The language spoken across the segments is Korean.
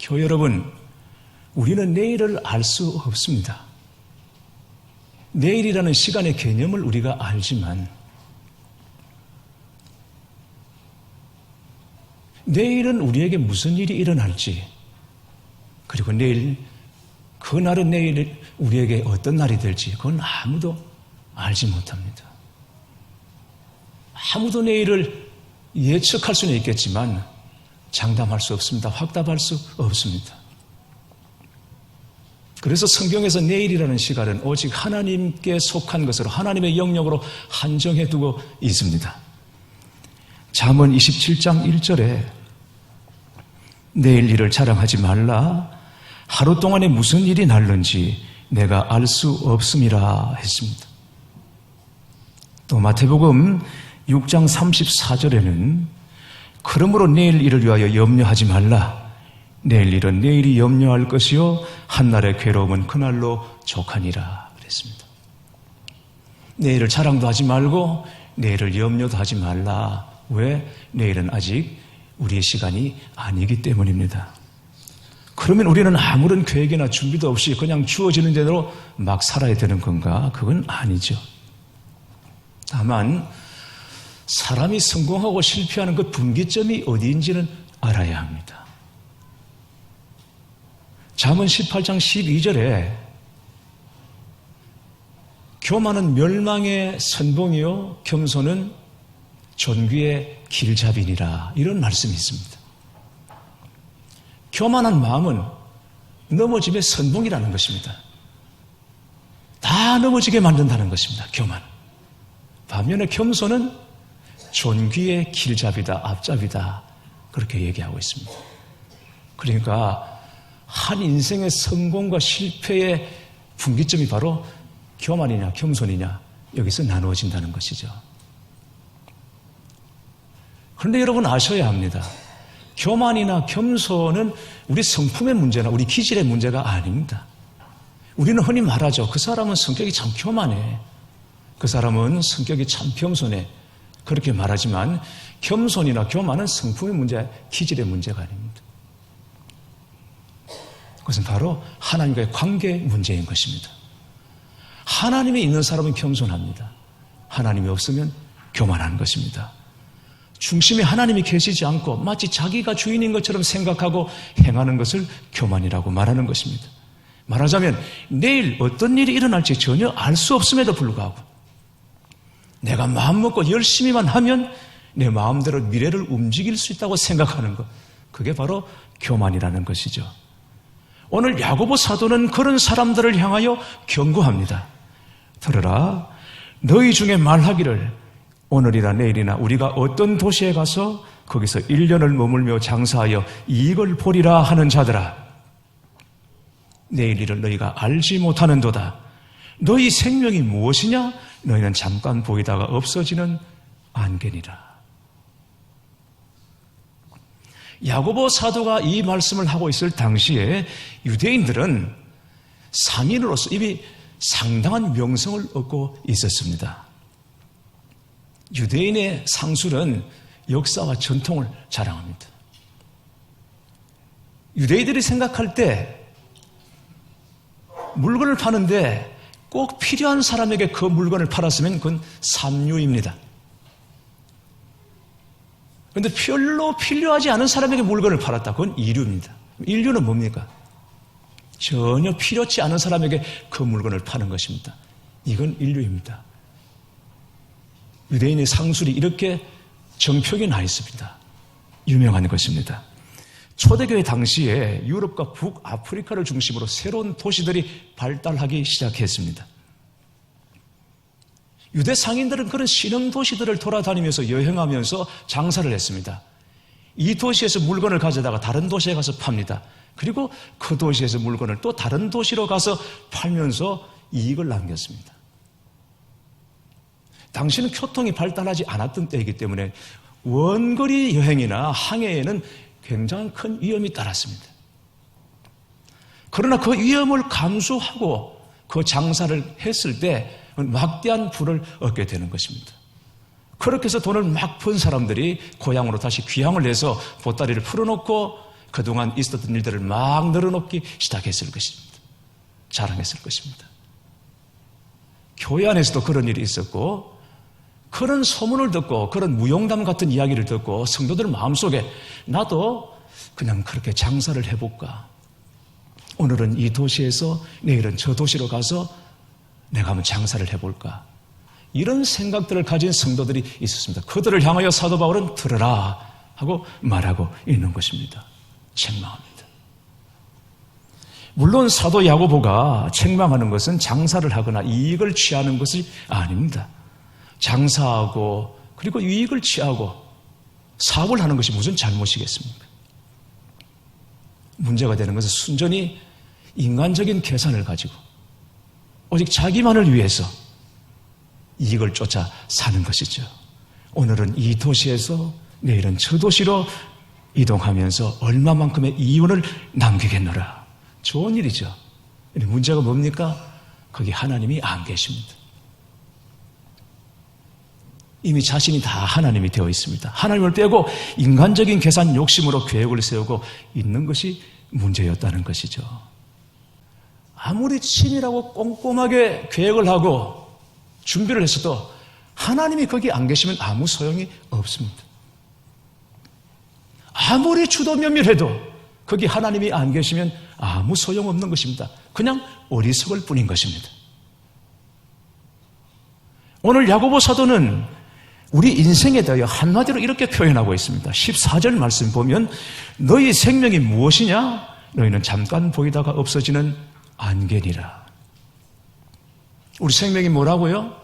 교회 여러분, 우리는 내일을 알 수 없습니다. 내일이라는 시간의 개념을 우리가 알지만 내일은 우리에게 무슨 일이 일어날지, 그리고 그날은 내일 우리에게 어떤 날이 될지 그건 아무도 알지 못합니다. 아무도 내일을 예측할 수는 있겠지만 장담할 수 없습니다. 확답할 수 없습니다. 그래서 성경에서 내일이라는 시간은 오직 하나님께 속한 것으로, 하나님의 영역으로 한정해 두고 있습니다. 잠언 27장 1절에 내일 일을 자랑하지 말라. 하루 동안에 무슨 일이 날는지 내가 알 수 없음이라 했습니다. 또 마태복음 6장 34절에는 그러므로 내일 일을 위하여 염려하지 말라. 내일 일은 내일이 염려할 것이요 한날의 괴로움은 그날로 족하니라 그랬습니다. 내일을 자랑도 하지 말고 내일을 염려도 하지 말라. 왜? 내일은 아직 우리의 시간이 아니기 때문입니다. 그러면 우리는 아무런 계획이나 준비도 없이 그냥 주어지는 대로 막 살아야 되는 건가? 그건 아니죠. 다만 사람이 성공하고 실패하는 그 분기점이 어디인지는 알아야 합니다. 잠언 18장 12절에 교만은 멸망의 선봉이요 겸손은 존귀의 길잡이니라, 이런 말씀이 있습니다. 교만한 마음은 넘어짐의 선봉이라는 것입니다. 다 넘어지게 만든다는 것입니다. 교만. 반면에 겸손은 존귀의 길잡이다, 앞잡이다, 그렇게 얘기하고 있습니다. 그러니까 한 인생의 성공과 실패의 분기점이 바로 교만이냐 겸손이냐, 여기서 나누어진다는 것이죠. 그런데 여러분 아셔야 합니다. 교만이나 겸손은 우리 성품의 문제나 우리 기질의 문제가 아닙니다. 우리는 흔히 말하죠. 그 사람은 성격이 참 교만해. 그 사람은 성격이 참 겸손해. 그렇게 말하지만 겸손이나 교만은 성품의 문제, 기질의 문제가 아닙니다. 그것은 바로 하나님과의 관계 문제인 것입니다. 하나님이 있는 사람은 겸손합니다. 하나님이 없으면 교만한 것입니다. 중심에 하나님이 계시지 않고 마치 자기가 주인인 것처럼 생각하고 행하는 것을 교만이라고 말하는 것입니다. 말하자면 내일 어떤 일이 일어날지 전혀 알 수 없음에도 불구하고 내가 마음먹고 열심히만 하면 내 마음대로 미래를 움직일 수 있다고 생각하는 것, 그게 바로 교만이라는 것이죠. 오늘 야고보 사도는 그런 사람들을 향하여 경고합니다. 들으라, 너희 중에 말하기를 오늘이나 내일이나 우리가 어떤 도시에 가서 거기서 1년을 머물며 장사하여 이익을 보리라 하는 자들아, 내일 일을 너희가 알지 못하는도다. 너희 생명이 무엇이냐? 너희는 잠깐 보이다가 없어지는 안개니라. 야고보 사도가 이 말씀을 하고 있을 당시에 유대인들은 상인으로서 이미 상당한 명성을 얻고 있었습니다. 유대인의 상술은 역사와 전통을 자랑합니다. 유대인들이 생각할 때 물건을 파는데 꼭 필요한 사람에게 그 물건을 팔았으면 그건 삼류입니다. 그런데 별로 필요하지 않은 사람에게 물건을 팔았다, 그건 이류입니다. 인류는 뭡니까? 전혀 필요치 않은 사람에게 그 물건을 파는 것입니다. 이건 인류입니다. 유대인의 상술이 이렇게 정표기 나 있습니다. 유명한 것입니다. 초대교회 당시에 유럽과 북아프리카를 중심으로 새로운 도시들이 발달하기 시작했습니다. 유대 상인들은 그런 신흥 도시들을 돌아다니면서 여행하면서 장사를 했습니다. 이 도시에서 물건을 가져다가 다른 도시에 가서 팝니다. 그리고 그 도시에서 물건을 또 다른 도시로 가서 팔면서 이익을 남겼습니다. 당시는 교통이 발달하지 않았던 때이기 때문에 원거리 여행이나 항해에는 굉장히 큰 위험이 따랐습니다. 그러나 그 위험을 감수하고 그 장사를 했을 때 막대한 부를 얻게 되는 것입니다. 그렇게 해서 돈을 막 번 사람들이 고향으로 다시 귀향을 해서 보따리를 풀어놓고 그동안 있었던 일들을 막 늘어놓기 시작했을 것입니다. 자랑했을 것입니다. 교회 안에서도 그런 일이 있었고, 그런 소문을 듣고 그런 무용담 같은 이야기를 듣고 성도들 마음속에 나도 그냥 그렇게 장사를 해볼까, 오늘은 이 도시에서 내일은 저 도시로 가서 내가 한번 장사를 해볼까, 이런 생각들을 가진 성도들이 있었습니다. 그들을 향하여 사도 바울은 들으라 하고 말하고 있는 것입니다. 책망합니다. 물론 사도 야고보가 책망하는 것은 장사를 하거나 이익을 취하는 것이 아닙니다. 장사하고 그리고 이익을 취하고 사업을 하는 것이 무슨 잘못이겠습니까? 문제가 되는 것은 순전히 인간적인 계산을 가지고 오직 자기만을 위해서 이익을 쫓아 사는 것이죠. 오늘은 이 도시에서 내일은 저 도시로 이동하면서 얼마만큼의 이윤을 남기겠노라. 좋은 일이죠. 문제가 뭡니까? 거기 하나님이 안 계십니다. 이미 자신이 다 하나님이 되어 있습니다. 하나님을 빼고 인간적인 계산 욕심으로 계획을 세우고 있는 것이 문제였다는 것이죠. 아무리 치밀하고 꼼꼼하게 계획을 하고 준비를 했어도 하나님이 거기 안 계시면 아무 소용이 없습니다. 아무리 주도면밀해도 거기 하나님이 안 계시면 아무 소용없는 것입니다. 그냥 어리석을 뿐인 것입니다. 오늘 야고보 사도는 우리 인생에 대하여 한마디로 이렇게 표현하고 있습니다. 14절 말씀 보면 너희 생명이 무엇이냐? 너희는 잠깐 보이다가 없어지는 안개니라. 우리 생명이 뭐라고요?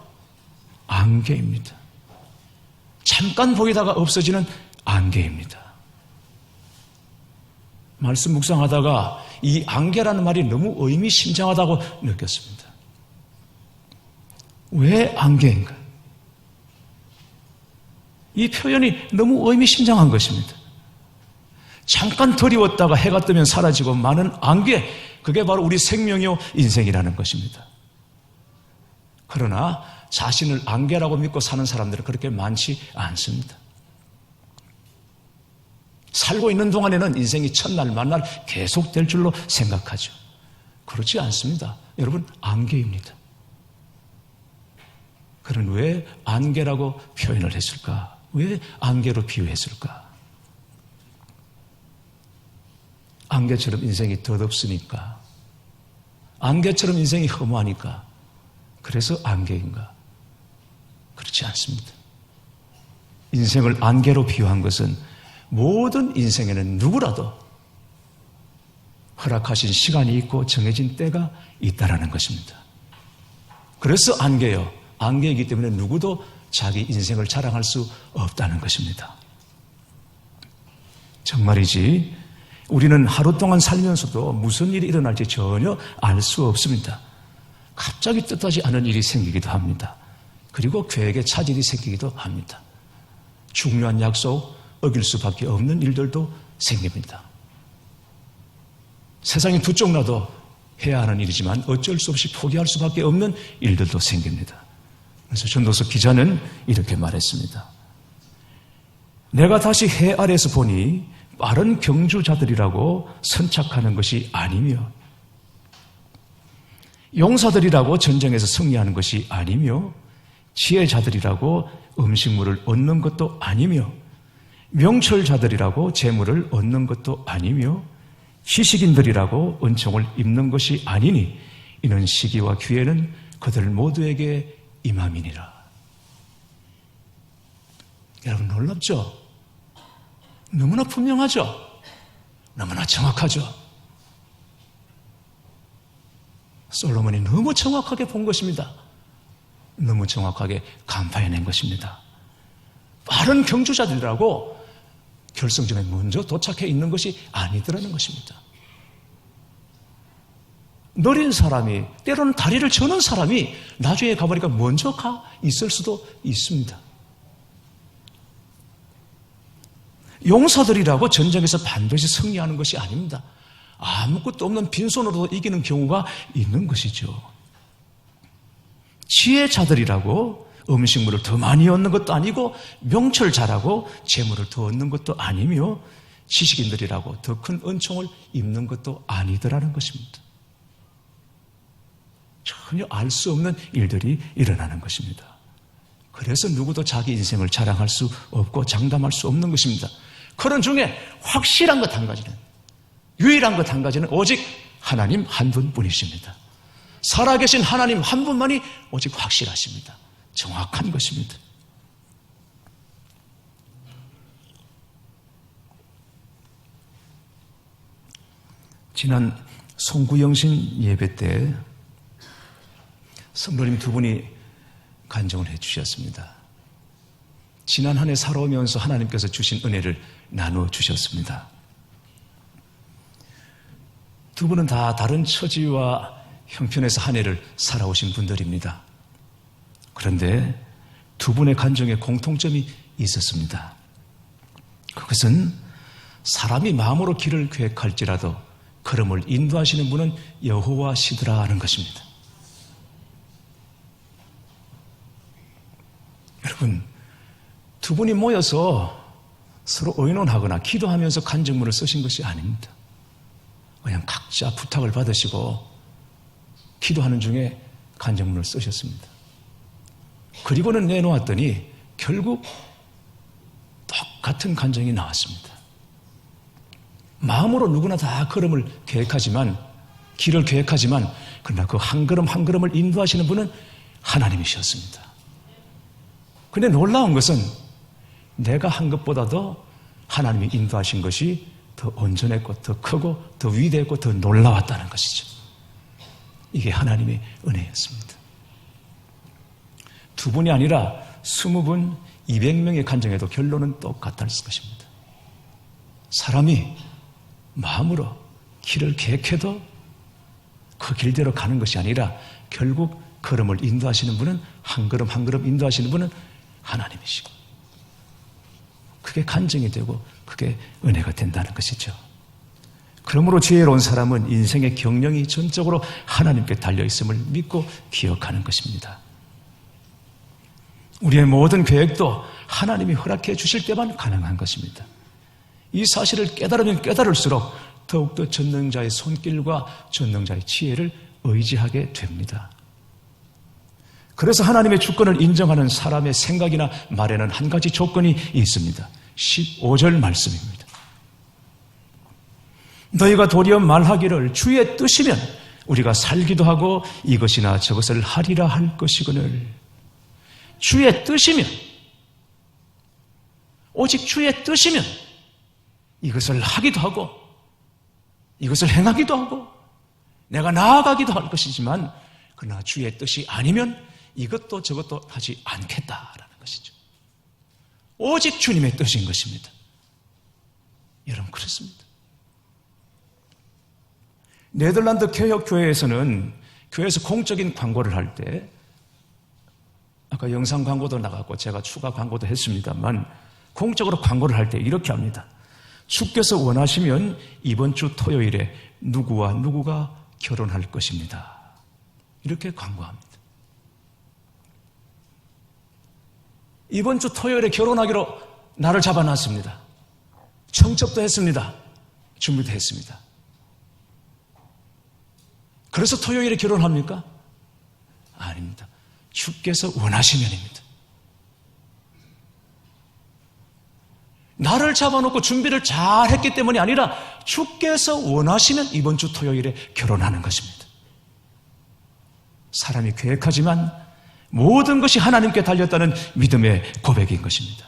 안개입니다. 잠깐 보이다가 없어지는 안개입니다. 말씀 묵상하다가 이 안개라는 말이 너무 의미심장하다고 느꼈습니다. 왜 안개인가? 이 표현이 너무 의미심장한 것입니다. 잠깐 드리웠다가 해가 뜨면 사라지고 많은 안개, 그게 바로 우리 생명이요 인생이라는 것입니다. 그러나 자신을 안개라고 믿고 사는 사람들은 그렇게 많지 않습니다. 살고 있는 동안에는 인생이 첫날 만날 계속될 줄로 생각하죠. 그렇지 않습니다. 여러분, 안개입니다. 그는 왜 안개라고 표현을 했을까? 왜 안개로 비유했을까? 안개처럼 인생이 덧없으니까, 안개처럼 인생이 허무하니까, 그래서 안개인가? 그렇지 않습니다. 인생을 안개로 비유한 것은 모든 인생에는 누구라도 허락하신 시간이 있고 정해진 때가 있다라는 것입니다. 그래서 안개요. 안개이기 때문에 누구도 자기 인생을 자랑할 수 없다는 것입니다. 정말이지 우리는 하루 동안 살면서도 무슨 일이 일어날지 전혀 알 수 없습니다. 갑자기 뜻하지 않은 일이 생기기도 합니다. 그리고 계획에 차질이 생기기도 합니다. 중요한 약속 어길 수밖에 없는 일들도 생깁니다. 세상이 두 쪽 나도 해야 하는 일이지만 어쩔 수 없이 포기할 수밖에 없는 일들도 생깁니다. 그래서 전도서 기자는 이렇게 말했습니다. 내가 다시 해 아래에서 보니 빠른 경주자들이라고 선착하는 것이 아니며 용사들이라고 전쟁에서 승리하는 것이 아니며 지혜자들이라고 음식물을 얻는 것도 아니며 명철자들이라고 재물을 얻는 것도 아니며 지식인들이라고 은총을 입는 것이 아니니 이는 시기와 기회는 그들 모두에게 임함이니라. 여러분 놀랍죠? 너무나 분명하죠? 너무나 정확하죠? 솔로몬이 너무 정확하게 본 것입니다. 너무 정확하게 간파해낸 것입니다. 빠른 경주자들이라고 결승점에 먼저 도착해 있는 것이 아니더라는 것입니다. 느린 사람이, 때로는 다리를 저는 사람이 나중에 가보니까 먼저 가 있을 수도 있습니다. 용사들이라고 전쟁에서 반드시 승리하는 것이 아닙니다. 아무것도 없는 빈손으로도 이기는 경우가 있는 것이죠. 지혜자들이라고 음식물을 더 많이 얻는 것도 아니고 명철자라고 재물을 더 얻는 것도 아니며 지식인들이라고 더 큰 은총을 입는 것도 아니더라는 것입니다. 전혀 알 수 없는 일들이 일어나는 것입니다. 그래서 누구도 자기 인생을 자랑할 수 없고 장담할 수 없는 것입니다. 그런 중에 확실한 것 한 가지는, 유일한 것 한 가지는 오직 하나님 한 분뿐이십니다. 살아계신 하나님 한 분만이 오직 확실하십니다. 정확한 것입니다. 지난 송구영신 예배 때 성도님 두 분이 간증을 해 주셨습니다. 지난 한 해 살아오면서 하나님께서 주신 은혜를 나누어 주셨습니다. 두 분은 다 다른 처지와 형편에서 한 해를 살아오신 분들입니다. 그런데 두 분의 간증에 공통점이 있었습니다. 그것은 사람이 마음으로 길을 계획할지라도 걸음을 인도하시는 분은 여호와시더라 하는 것입니다. 여러분, 두 분이 모여서 서로 의논하거나 기도하면서 간증문을 쓰신 것이 아닙니다. 그냥 각자 부탁을 받으시고 기도하는 중에 간증문을 쓰셨습니다. 그리고는 내놓았더니 결국 똑같은 간증이 나왔습니다. 마음으로 누구나 다 걸음을 계획하지만, 길을 계획하지만, 그러나 그 한 걸음 한 걸음을 인도하시는 분은 하나님이셨습니다. 근데 놀라운 것은 내가 한 것보다도 하나님이 인도하신 것이 더 온전했고 더 크고 더 위대했고 더 놀라웠다는 것이죠. 이게 하나님의 은혜였습니다. 두 분이 아니라 20분, 200명의 간증에도 결론은 똑같았을 것입니다. 사람이 마음으로 길을 계획해도 그 길대로 가는 것이 아니라 결국 걸음을 인도하시는 분은 한 걸음 한 걸음 인도하시는 분은 하나님이시고, 그게 간증이 되고 그게 은혜가 된다는 것이죠. 그러므로 지혜로운 사람은 인생의 경영이 전적으로 하나님께 달려있음을 믿고 기억하는 것입니다. 우리의 모든 계획도 하나님이 허락해 주실 때만 가능한 것입니다. 이 사실을 깨달으면 깨달을수록 더욱더 전능자의 손길과 전능자의 지혜를 의지하게 됩니다. 그래서 하나님의 주권을 인정하는 사람의 생각이나 말에는 한 가지 조건이 있습니다. 15절 말씀입니다. 너희가 도리어 말하기를 주의 뜻이면 우리가 살기도 하고 이것이나 저것을 하리라 할 것이거늘. 주의 뜻이면, 오직 주의 뜻이면 이것을 하기도 하고 이것을 행하기도 하고 내가 나아가기도 할 것이지만, 그러나 주의 뜻이 아니면 이것도 저것도 하지 않겠다라는 것이죠. 오직 주님의 뜻인 것입니다. 여러분, 그렇습니다. 네덜란드 개혁교회에서는 교회에서 공적인 광고를 할 때, 아까 영상 광고도 나갔고 제가 추가 광고도 했습니다만, 공적으로 광고를 할 때 이렇게 합니다. 주께서 원하시면 이번 주 토요일에 누구와 누구가 결혼할 것입니다. 이렇게 광고합니다. 이번 주 토요일에 결혼하기로 날을 잡아놨습니다. 청첩도 했습니다. 준비도 했습니다. 그래서 토요일에 결혼합니까? 아닙니다. 주께서 원하시면입니다. 날을 잡아놓고 준비를 잘 했기 때문이 아니라 주께서 원하시면 이번 주 토요일에 결혼하는 것입니다. 사람이 계획하지만 모든 것이 하나님께 달렸다는 믿음의 고백인 것입니다.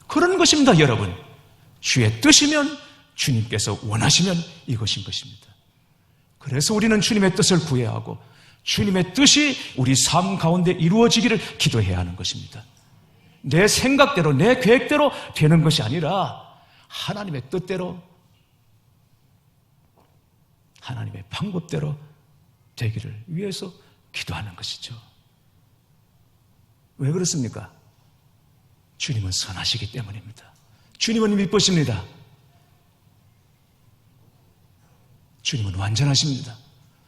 그런 것입니다, 여러분. 주의 뜻이면, 주님께서 원하시면 이것인 것입니다. 그래서 우리는 주님의 뜻을 구해야 하고 주님의 뜻이 우리 삶 가운데 이루어지기를 기도해야 하는 것입니다. 내 생각대로, 내 계획대로 되는 것이 아니라 하나님의 뜻대로, 하나님의 방법대로 되기를 위해서 기도하는 것이죠. 왜 그렇습니까? 주님은 선하시기 때문입니다. 주님은 미쁘십니다. 주님은 완전하십니다.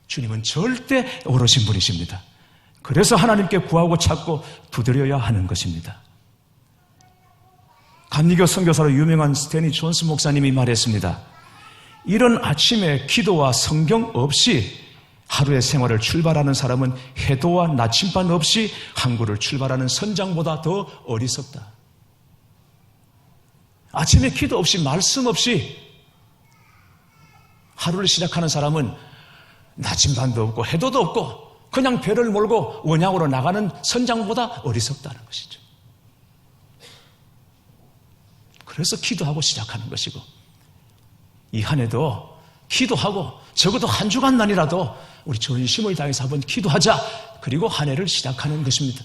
주님은 절대 옳으신 분이십니다. 그래서 하나님께 구하고 찾고 두드려야 하는 것입니다. 감리교 선교사로 유명한 스테니 존스 목사님이 말했습니다. 이런 아침에 기도와 성경 없이 하루의 생활을 출발하는 사람은 해도와 나침반 없이 항구를 출발하는 선장보다 더 어리석다. 아침에 기도 없이 말씀 없이 하루를 시작하는 사람은 나침반도 없고 해도도 없고 그냥 배를 몰고 원양으로 나가는 선장보다 어리석다는 것이죠. 그래서 기도하고 시작하는 것이고, 이 한 해도 기도하고 적어도 한 주간만이라도 우리 전심을 다해서 한번 기도하자. 그리고 한 해를 시작하는 것입니다.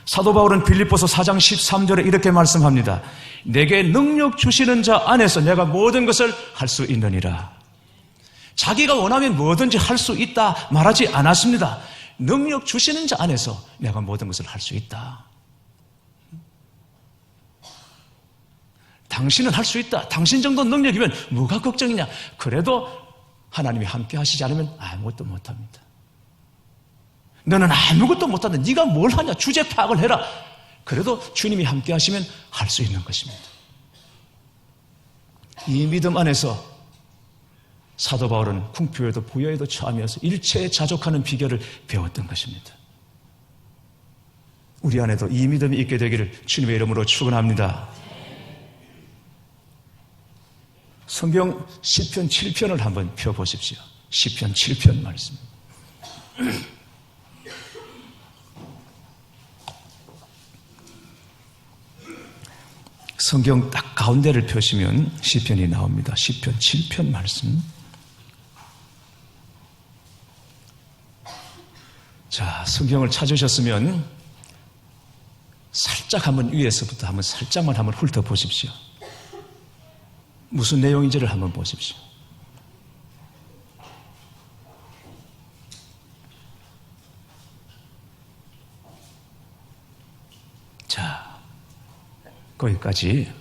사도 바울은 빌립보서 4장 13절에 이렇게 말씀합니다. 내게 능력 주시는 자 안에서 내가 모든 것을 할 수 있느니라. 자기가 원하면 뭐든지 할 수 있다 말하지 않았습니다. 능력 주시는 자 안에서 내가 모든 것을 할 수 있다. 당신은 할 수 있다. 당신 정도 능력이면 뭐가 걱정이냐. 그래도 하나님이 함께 하시지 않으면 아무것도 못합니다. 너는 아무것도 못한다. 네가 뭘 하냐. 주제 파악을 해라. 그래도 주님이 함께 하시면 할 수 있는 것입니다. 이 믿음 안에서 사도 바울은 궁핍에도 부여에도 처하면서 일체에 자족하는 비결을 배웠던 것입니다. 우리 안에도 이 믿음이 있게 되기를 주님의 이름으로 축원합니다. 성경 시편 7편을 한번 펴보십시오. 시편 7편 말씀. 성경 딱 가운데를 펴시면 시편이 나옵니다. 시편 7편 말씀. 자, 성경을 찾으셨으면 살짝 한번 위에서부터 한번 살짝만 한번 훑어보십시오. 무슨 내용인지를 한번 보십시오. 자, 거기까지.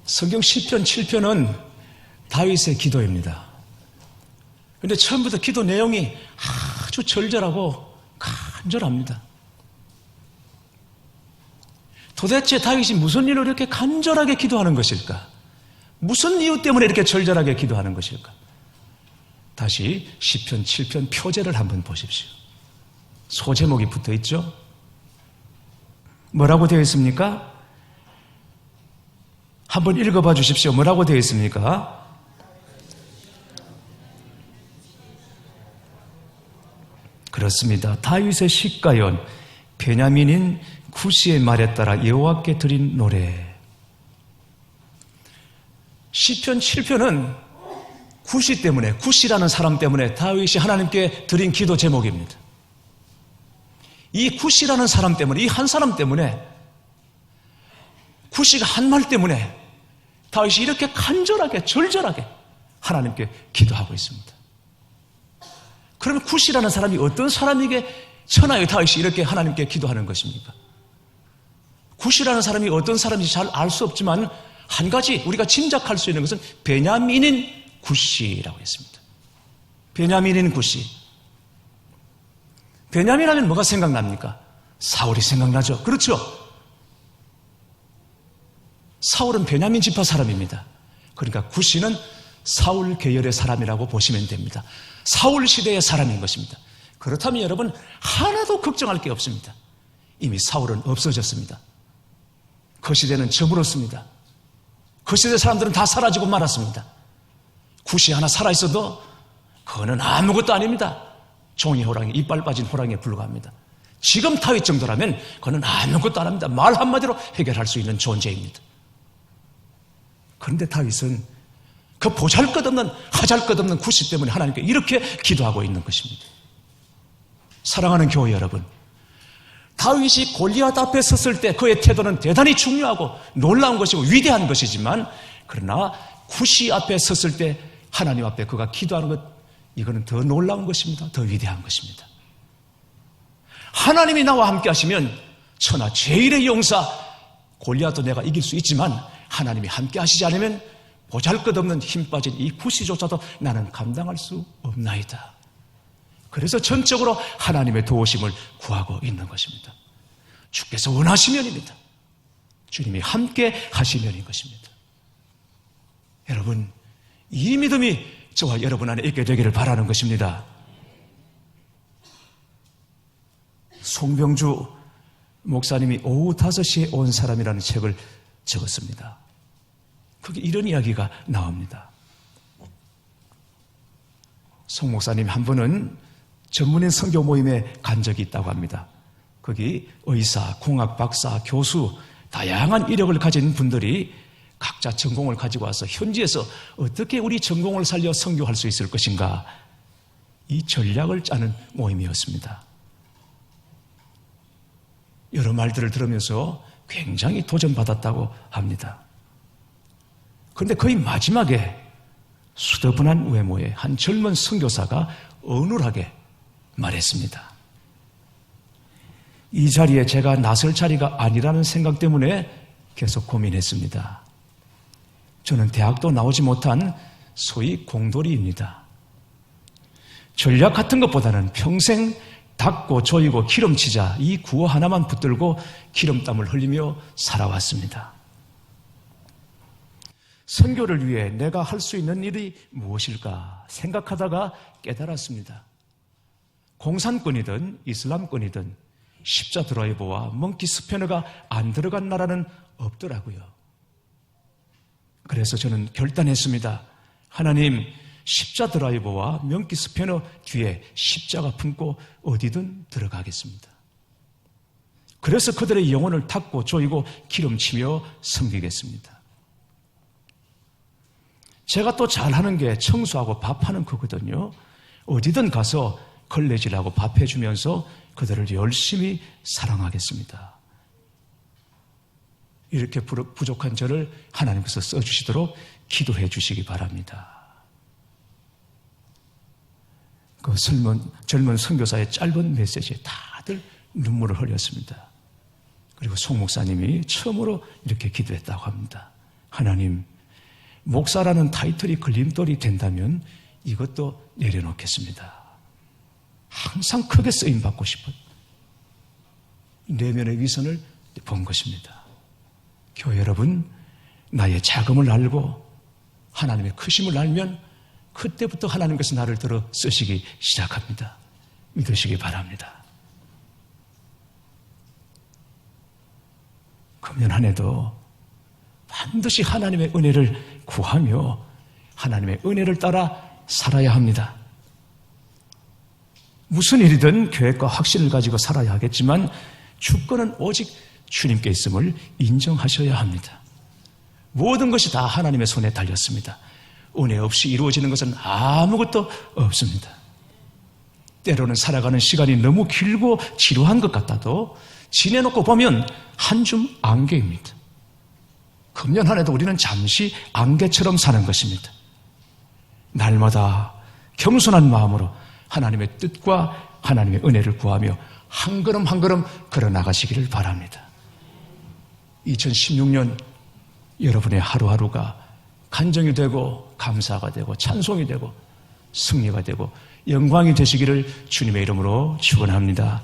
성경 시편 7편은 다윗의 기도입니다. 그런데 처음부터 기도 내용이 아주 절절하고 간절합니다. 도대체 다윗이 무슨 일로 이렇게 간절하게 기도하는 것일까? 무슨 이유 때문에 이렇게 절절하게 기도하는 것일까? 다시 시편 7편 표제를 한번 보십시오. 소제목이 붙어 있죠? 뭐라고 되어 있습니까? 한번 읽어봐 주십시오. 뭐라고 되어 있습니까? 그렇습니다. 다윗의 시가연 베냐민인 구시의 말에 따라 여호와께 드린 노래. 시편 7편은 구시 때문에, 구시라는 사람 때문에 다윗이 하나님께 드린 기도 제목입니다. 이 구시라는 사람 때문에, 이 한 사람 때문에, 구시가 한 말 때문에 다윗이 이렇게 간절하게 절절하게 하나님께 기도하고 있습니다. 그러면 구시라는 사람이 어떤 사람에게 천하의 다윗이 이렇게 하나님께 기도하는 것입니까? 구시라는 사람이 어떤 사람인지 잘 알 수 없지만 한 가지 우리가 짐작할 수 있는 것은 베냐민인 구시라고 했습니다. 베냐민인 구시. 베냐민 하면 뭐가 생각납니까? 사울이 생각나죠. 그렇죠? 사울은 베냐민 지파 사람입니다. 그러니까 구시는 사울 계열의 사람이라고 보시면 됩니다. 사울 시대의 사람인 것입니다. 그렇다면 여러분 하나도 걱정할 게 없습니다. 이미 사울은 없어졌습니다. 그 시대는 저물었습니다. 그 시대 사람들은 다 사라지고 말았습니다. 구시 하나 살아있어도 그거는 아무것도 아닙니다. 종이 호랑이, 이빨 빠진 호랑이에 불과합니다. 지금 다윗 정도라면 그거는 아무것도 안 합니다. 말 한마디로 해결할 수 있는 존재입니다. 그런데 다윗은 그 보잘것없는 하잘것없는 구시 때문에 하나님께 이렇게 기도하고 있는 것입니다. 사랑하는 교회 여러분, 다윗이 골리앗 앞에 섰을 때 그의 태도는 대단히 중요하고 놀라운 것이고 위대한 것이지만, 그러나 구시 앞에 섰을 때 하나님 앞에 그가 기도하는 것, 이거는 더 놀라운 것입니다. 더 위대한 것입니다. 하나님이 나와 함께 하시면 천하 제일의 용사 골리앗도 내가 이길 수 있지만, 하나님이 함께 하시지 않으면 보잘것없는 힘 빠진 이 구시조차도 나는 감당할 수 없나이다. 그래서 전적으로 하나님의 도우심을 구하고 있는 것입니다. 주께서 원하시면입니다. 주님이 함께 하시면인 것입니다. 여러분, 이 믿음이 저와 여러분 안에 있게 되기를 바라는 것입니다. 송병주 목사님이 오후 5시에 온 사람이라는 책을 적었습니다. 거기 이런 이야기가 나옵니다. 송 목사님 한 분은 전문인 선교 모임에 간 적이 있다고 합니다. 거기 의사, 공학 박사, 교수, 다양한 이력을 가진 분들이 각자 전공을 가지고 와서 현지에서 어떻게 우리 전공을 살려 선교할 수 있을 것인가, 이 전략을 짜는 모임이었습니다. 여러 말들을 들으면서 굉장히 도전받았다고 합니다. 그런데 거의 마지막에 수더분한 외모의 한 젊은 선교사가 어눌하게 말했습니다. 이 자리에 제가 나설 자리가 아니라는 생각 때문에 계속 고민했습니다. 저는 대학도 나오지 못한 소위 공돌이입니다. 전략 같은 것보다는 평생 닦고 조이고 기름치자, 이 구호 하나만 붙들고 기름땀을 흘리며 살아왔습니다. 선교를 위해 내가 할 수 있는 일이 무엇일까 생각하다가 깨달았습니다. 공산권이든 이슬람권이든 십자 드라이버와 먼키 스패너가 안 들어간 나라는 없더라고요. 그래서 저는 결단했습니다. 하나님, 십자 드라이버와 먼키 스패너 뒤에 십자가 품고 어디든 들어가겠습니다. 그래서 그들의 영혼을 닦고 조이고 기름치며 섬기겠습니다. 제가 또 잘하는 게 청소하고 밥하는 거거든요. 어디든 가서 걸레질하고 밥해주면서 그들을 열심히 사랑하겠습니다. 이렇게 부족한 저를 하나님께서 써주시도록 기도해 주시기 바랍니다. 그 젊은 선교사의 짧은 메시지에 다들 눈물을 흘렸습니다. 그리고 송 목사님이 처음으로 이렇게 기도했다고 합니다. 하나님, 목사라는 타이틀이 걸림돌이 된다면 이것도 내려놓겠습니다. 항상 크게 쓰임받고 싶은 내면의 위선을 본 것입니다. 교회 여러분, 나의 자금을 알고 하나님의 크심을 알면 그때부터 하나님께서 나를 들어 쓰시기 시작합니다. 믿으시기 바랍니다. 금년 한 해도 반드시 하나님의 은혜를 구하며 하나님의 은혜를 따라 살아야 합니다. 무슨 일이든 계획과 확신을 가지고 살아야 하겠지만 주권은 오직 주님께 있음을 인정하셔야 합니다. 모든 것이 다 하나님의 손에 달렸습니다. 은혜 없이 이루어지는 것은 아무것도 없습니다. 때로는 살아가는 시간이 너무 길고 지루한 것 같아도 지내놓고 보면 한 줌 안개입니다. 금년 한 해도 우리는 잠시 안개처럼 사는 것입니다. 날마다 겸손한 마음으로 하나님의 뜻과 하나님의 은혜를 구하며 한 걸음 한 걸음 걸어나가시기를 바랍니다. 2016년 여러분의 하루하루가 간정이 되고 감사가 되고 찬송이 되고 승리가 되고 영광이 되시기를 주님의 이름으로 축원합니다.